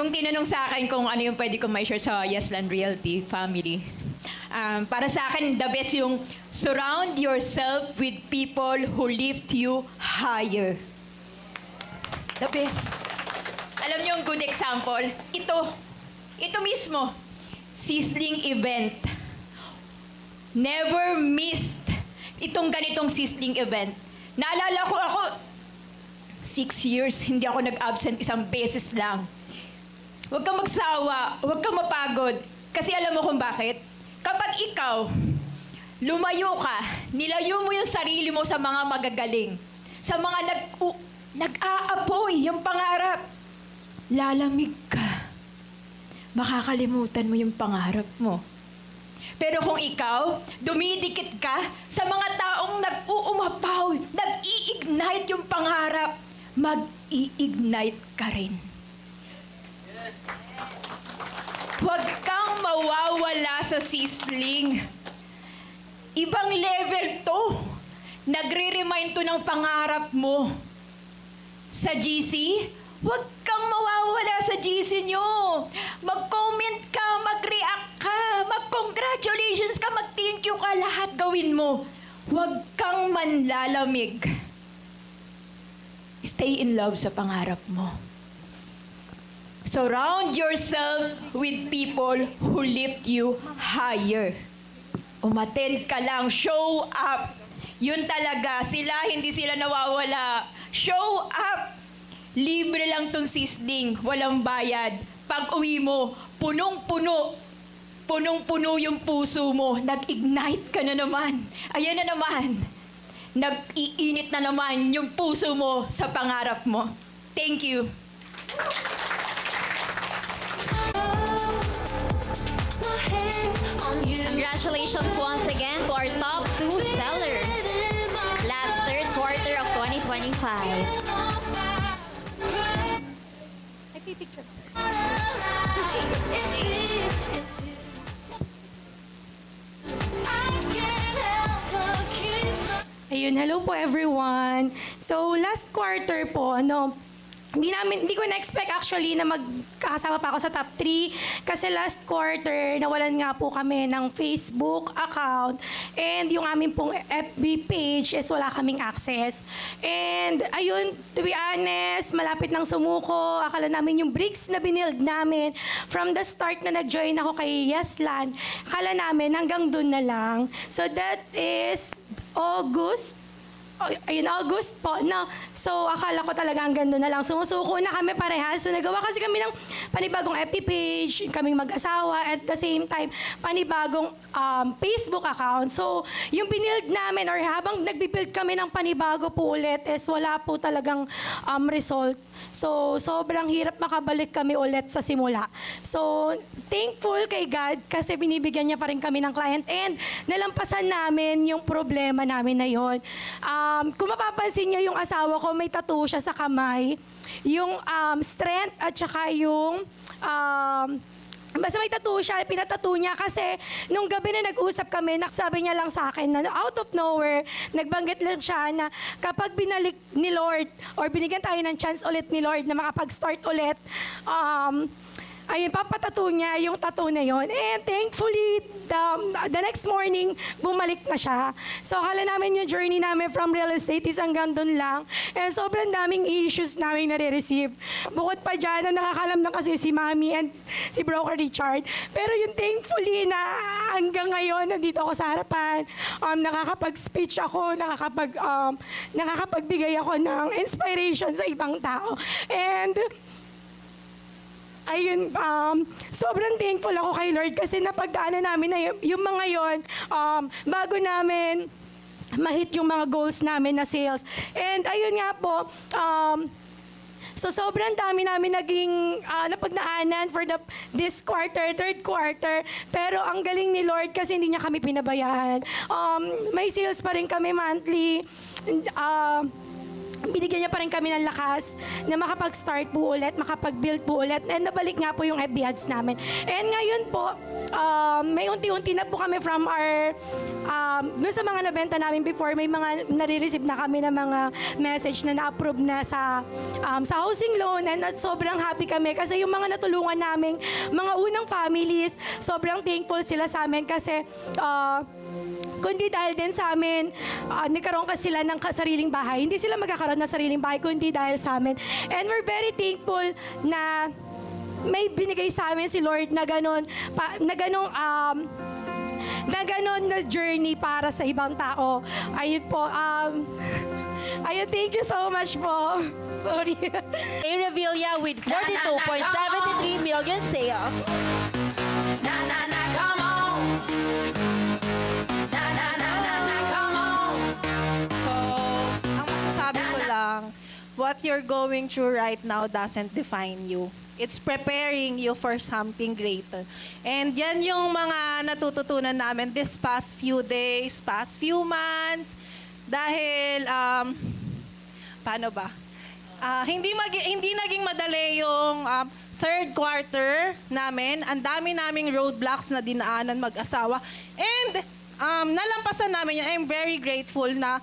nung tinanong sa akin kung ano yung pwede kong may share sa Yesland Realty family, para sa akin, the best yung surround yourself with people who lift you higher. The best. Alam niyo yung good example? Ito mismo, sizzling event. Never missed itong ganitong sizzling event. Naalala ko ako, 6 years, hindi ako nag-absent, isang beses lang. Huwag kang magsawa, huwag kang mapagod. Kasi alam mo kung bakit? Kapag ikaw, lumayo ka, nilayo mo yung sarili mo sa mga magagaling, sa mga nag-aapoy yung pangarap, lalamig ka. Makakalimutan mo yung pangarap mo. Pero kung ikaw, dumidikit ka sa mga taong nag-uumapaw, nag-i-ignite yung pangarap, mag-i-ignite ka rin. Huwag kang mawawala sa sizzling. Ibang level to. Nagre-remind to ng pangarap mo. Sa GC, huwag kang mawawala sa GC nyo. Mag-comment ka, mag-react ka, mag-congratulations ka, mag-thank you ka, lahat gawin mo. Huwag kang manlalamig. Stay in love sa pangarap mo. Surround yourself with people who lift you higher. Umattend ka lang, show up. Yun talaga, hindi sila nawawala. Show up. Libre lang tong sizzling, walang bayad. Pag uwi mo, punong-puno. Punong-puno yung puso mo. Nag-ignite ka na naman. Ayan na naman. Nag-iinit na naman yung puso mo sa pangarap mo. Thank you. Congratulations once again to our top 2 sellers. Last third quarter of 2025. Ayun, hello po everyone. So, last quarter po, hindi ko na-expect actually na magkakasama pa ako sa top 3 kasi last quarter nawalan nga po kami ng Facebook account and yung aming pong FB page is wala kaming access. And ayun, to be honest, malapit nang sumuko. Akala namin yung bricks na binild namin from the start na nag-join ako kay Yesland, akala namin hanggang dun na lang. So that is August po, no? So, akala ko talaga ang ganda na lang. Sumusuko na kami parehas. So, nagawa kasi kami ng panibagong FB page, kaming mag-asawa, at the same time, panibagong Facebook account. So, yung binild namin, or habang nagbibuild kami ng panibago po ulit, is wala po talagang result. So, sobrang hirap makabalik kami ulit sa simula. So, thankful kay God kasi binibigyan niya pa rin kami ng client and nalampasan namin yung problema namin na yon. Kung mapapansin niyo yung asawa ko, may tattoo siya sa kamay. Yung strength at saka yung basta may tattoo siya, pinatattoo niya kasi nung gabi na nag-usap kami, sabi niya lang sa akin na out of nowhere, nagbanggit lang siya na kapag binalik ni Lord or binigyan tayo ng chance ulit ni Lord na makapag-start ulit, ayun, papatattoo niya yung tattoo na yon. And thankfully, the next morning, bumalik na siya. So, akala namin yung journey namin from real estate is hanggang dun lang. And sobrang daming issues namin nare-receive. Bukod pa dyan, na nakakalam na kasi si Mami and si Broker Richard. Pero yung thankfully na hanggang ngayon, nandito ako sa harapan, nakakapag-speech ako, nakakapagbigay ako ng inspiration sa ibang tao. And ayun, sobrang thankful ako kay Lord kasi napagdaanan namin na yung mga yon, bago namin ma-hit yung mga goals namin na sales. And ayun nga po, so sobrang dami namin naging napagnaanan for this quarter, third quarter. Pero ang galing ni Lord kasi hindi niya kami pinabayaan. May sales pa rin kami monthly. binigyan niya pa rin kami ng lakas na makapag-start po ulit, makapag-build po ulit, and nabalik nga po yung FB ads namin. And ngayon po, may unti-unti na po kami from our, dun sa mga nabenta namin before, may mga nare-receive na kami ng mga message na na-approve na sa housing loan, and at sobrang happy kami kasi yung mga natulungan naming mga unang families, sobrang thankful sila sa amin kasi kundi dahil din sa amin, nagkaroon kasi sila ng sariling bahay. Hindi sila magkakaroon ng sariling bahay kundi dahil sa amin. And we're very thankful na may binigay sa amin si Lord na ganun, na ganun na journey para sa ibang tao. Ayun po, ayun, thank you so much po. Sorry. A Revilla with 42.73 million sales. Na na na, come on. Na na na na na, come on. So, ang masasabi ko lang, what you're going through right now doesn't define you. It's preparing you for something greater. And yan yung mga natututunan namin this past few days, past few months. Dahil, paano ba? Hindi naging madali yung third quarter namin. Ang dami naming roadblocks na dinaanan mag-asawa. And nalampasan namin yun. I'm very grateful na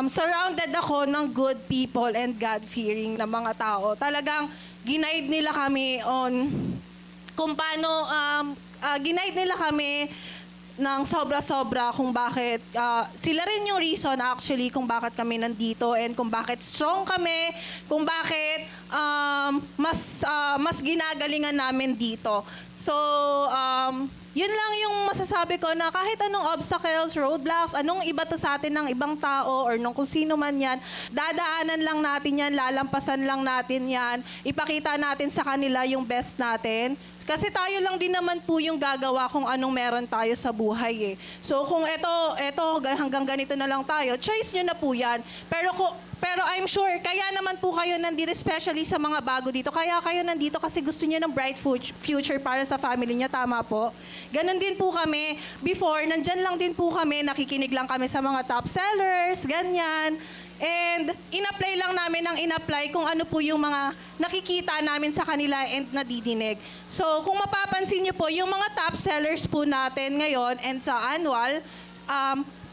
surrounded ako ng good people and God-fearing na mga tao. Talagang ginaid nila kami on kung paano, ginaid nila kami ng sobra-sobra kung bakit, sila rin yung reason actually kung bakit kami nandito and kung bakit strong kami, kung bakit mas ginagalingan namin dito. So, yun lang yung masasabi ko na kahit anong obstacles, roadblocks, anong iba to sa atin ng ibang tao or nung kung sino man yan, dadaanan lang natin yan, lalampasan lang natin yan, ipakita natin sa kanila yung best natin. Kasi tayo lang din naman po yung gagawa kung anong meron tayo sa buhay eh. So kung eto hanggang ganito na lang tayo, choice nyo na po yan. Pero I'm sure, kaya naman po kayo nandito, especially sa mga bago dito. Kaya kayo nandito kasi gusto niyo ng bright future para sa family niya. Tama po. Ganon din po kami. Before, nandyan lang din po kami, nakikinig lang kami sa mga top sellers, ganyan. And in-apply lang namin ang in-apply kung ano po yung mga nakikita namin sa kanila and nadidinig. So kung mapapansin niyo po, yung mga top sellers po natin ngayon and sa annual,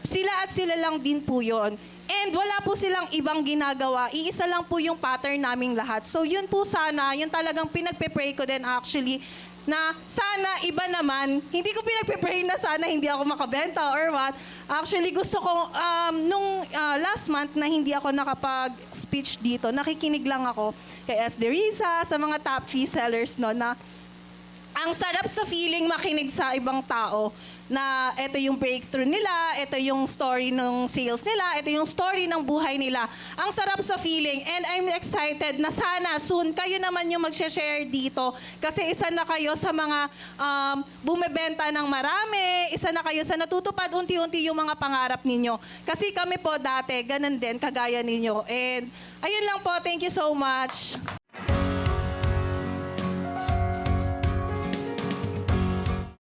sila lang din po yon. And wala po silang ibang ginagawa. Iisa lang po yung pattern naming lahat. So yun po sana, yun talagang pinagpe-pray ko din actually, na sana iba naman, hindi ko pinagpe-pray na sana hindi ako makabenta or what. Actually, gusto ko, nung last month na hindi ako nakapag-speech dito, nakikinig lang ako kay SD Risa, sa mga top 3 sellers no, na ang sarap sa feeling makinig sa ibang tao na ito yung breakthrough nila, ito yung story ng sales nila, ito yung story ng buhay nila. Ang sarap sa feeling and I'm excited na sana soon kayo naman yung mag-share dito kasi isa na kayo sa mga bumebenta ng marami, isa na kayo sa natutupad unti-unti yung mga pangarap ninyo. Kasi kami po dati, ganun din, kagaya ninyo. And ayun lang po, thank you so much.